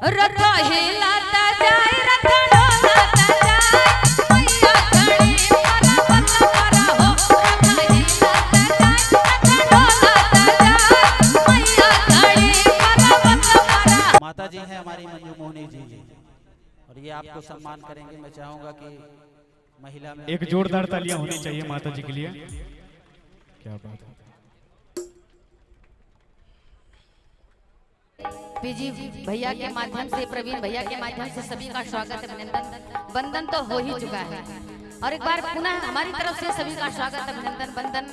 रथ हिलाता जाए रथ डोलाता जाए मैया खड़ी पर्वत पर हो रथ हिलाता जाए रथ डोलाता जाए मैया खड़ी पर्वत पर। माता जी हैं हमारी मंजू मोहनी जी और ये आपको सम्मान करेंगे। मैं चाहूंगा कि महिला में एक जोरदार तालियां होनी चाहिए माता जी के लिए। क्या बात है। पीजी भैया के माध्यम से, प्रवीण भैया के माध्यम से सभी का स्वागत अभिनंदन वंदन तो हो ही चुका है और एक बार पुनः हमारी तरफ से सभी का स्वागत अभिनंदन वंदन।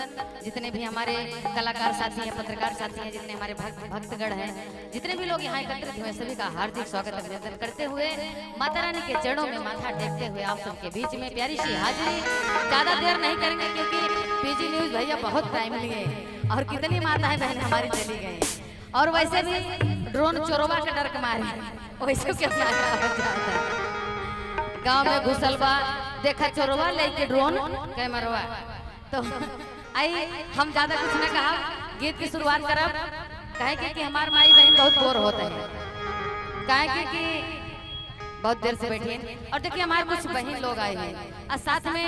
जितने भी हमारे कलाकार साथी हैं, पत्रकार साथी हैं, जितने हमारे भक्तगण हैं, जितने भी लोग यहाँ एकत्रित हुए सभी का हार्दिक स्वागत अभिनंदन करते हुए माता रानी के चरणों में माथा टेकते हुए आप सबके बीच में प्यारी सी हाजिरी। ज्यादा देर नहीं करेंगे क्योंकि पीजी न्यूज भैया बहुत टाइम लिए और कितनी माताएं बहन हमारी चली गई और वैसे भी ड्रोन चोरवा के डर के मारे वैसे क्या गांव में घुसल बा देखा चोरवा लेके ड्रोन कैमरवा। तो आई हम ज्यादा कुछ न कहा, गीत की शुरुआत करब। कहे कि हमार माई बहन बहुत बोर होते हैं, कहे कि बहुत देर से बैठे और देखिए हमारे कुछ बहन लोग आए हैं और साथ में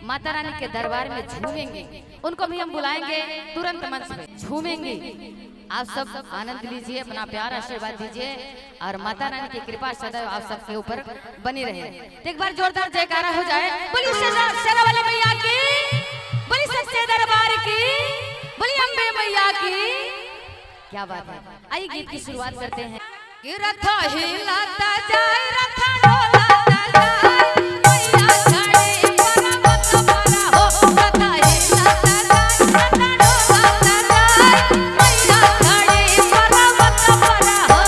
माता रानी के दरबार में झूमेंगे, उनको भी हम बुलाएंगे तुरंत मंच पे झूमेंगे। आप सब आनंद लीजिए, अपना प्यार आशीर्वाद दीजिए और माता रानी की कृपा सदैव आप सबके ऊपर बनी रहे। तो एक बार जोरदार जयकारा हो जाए। बोली शेरा वाली मैया की, बोली सच्चे दरबार की, बोली अम्बे मैया की। क्या बात है। आइए गीत की शुरुआत करते हैं। रथ हिलाता जाए रथ डोलाता जाए मैया खड़ी पर्वत पर हो रथ हिलाता जाए रथ डोलाता जाए मैया खड़ी पर्वत पर हो।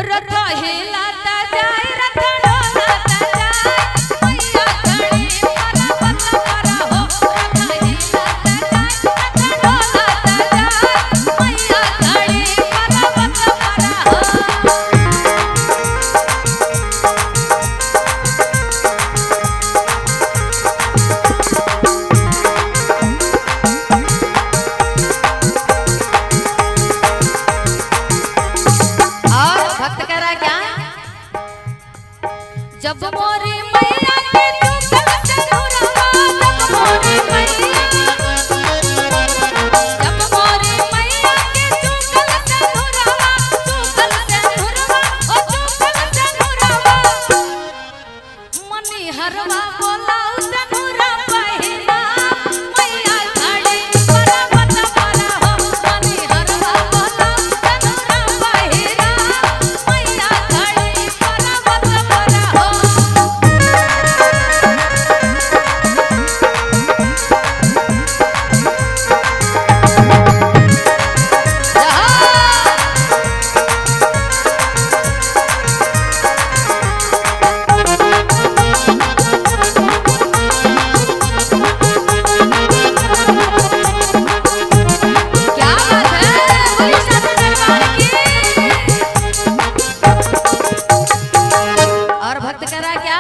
रथ हिलाता जाए रथ डोलाता जाए मैया खड़ी पर्वत पर हो रथ हिलाता जाए रथ डोलाता जाए मैया खड़ी पर्वत पर हो। भक्त कह रहा क्या, जब मोरी मैया के चुकल चनुरवा जब मोरी मैया के चुकल चनुरवा ओ चुकल चनुरवा मनी हरवा बोलाऊ चनुरा पहिना मैया खड़ी पर्वत पर हो मनी हरवा बोलाऊ चनुरा पहिना मैया खड़ी पर्वत पर हो। क्या बात है, बोली शादी दरबार की। और भक्त करा क्या,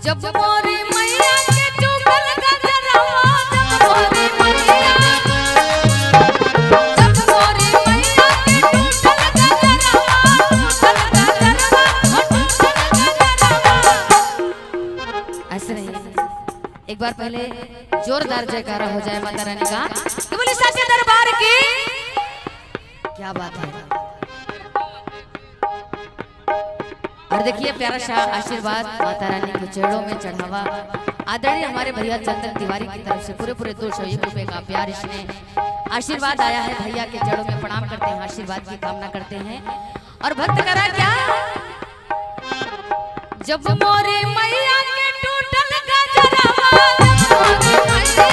जब मोरी मैया के चुकल गजरवा जब मोरी मैया के टूटल गजरवा ऐसे नहीं। एक बार पहले जोरदार जयकारा हो जाए माता रानी का कि बोली सच्चे दरबार की। क्या बात है। और देखिए प्यारा सा आशीर्वाद माता रानी के चरणों में चढ़ावा आदरणीय हमारे भैया चंदन तिवारी की तरफ से पूरे 200 रुपए का प्यार इसमें आशीर्वाद आया है। भैया के चरणों में प्रणाम करते हैं, आशीर्वाद की कामना करते हैं। और भक्त करा क्या, जब मोरे मैया के टूटल गजरवा जब मोरे मैया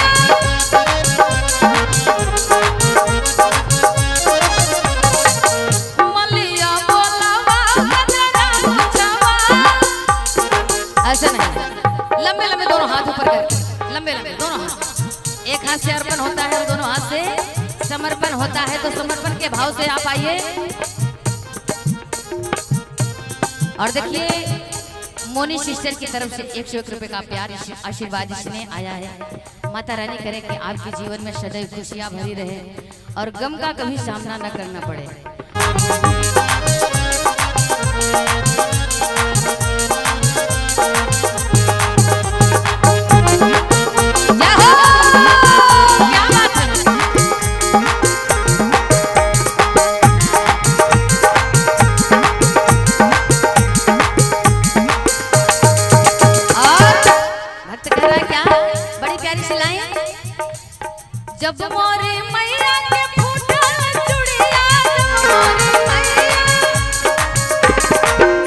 मलिया बोलावा गजरा मुझवा। ऐसे नहीं, लंबे लंबे दोनों हाथ ऊपर करके, लंबे लंबे दोनों हाथ, एक हाथ से अर्पण होता है और दोनों हाथ से समर्पण होता है। तो समर्पण के भाव से आप आइए और देखिए मोनी सिस्टर की तरफ से 101 रुपए का प्यार आशीर्वाद इसने आया है। माता रानी करे कि आपके जीवन में सदैव खुशियां भरी रहे और गम का कभी सामना न करना पड़े। क्या बात है। जब मोरे मैया के फूटल चूड़िया,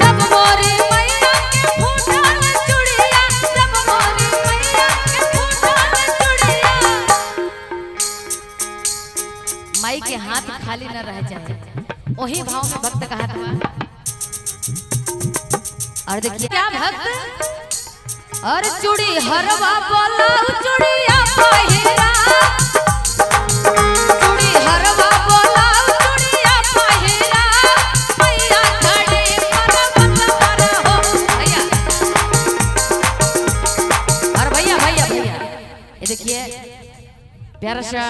जब मोरे मैया के फूटल चूड़िया, जब मोरे मैया के फूटल चूड़िया, माई के हाथ खाली न रह जाए, वही भाव में भक्त कहा था। और देखिए क्या भक्त और चूड़ी हरवा बोला चूड़िया पहिरा, देखिए प्यारा सा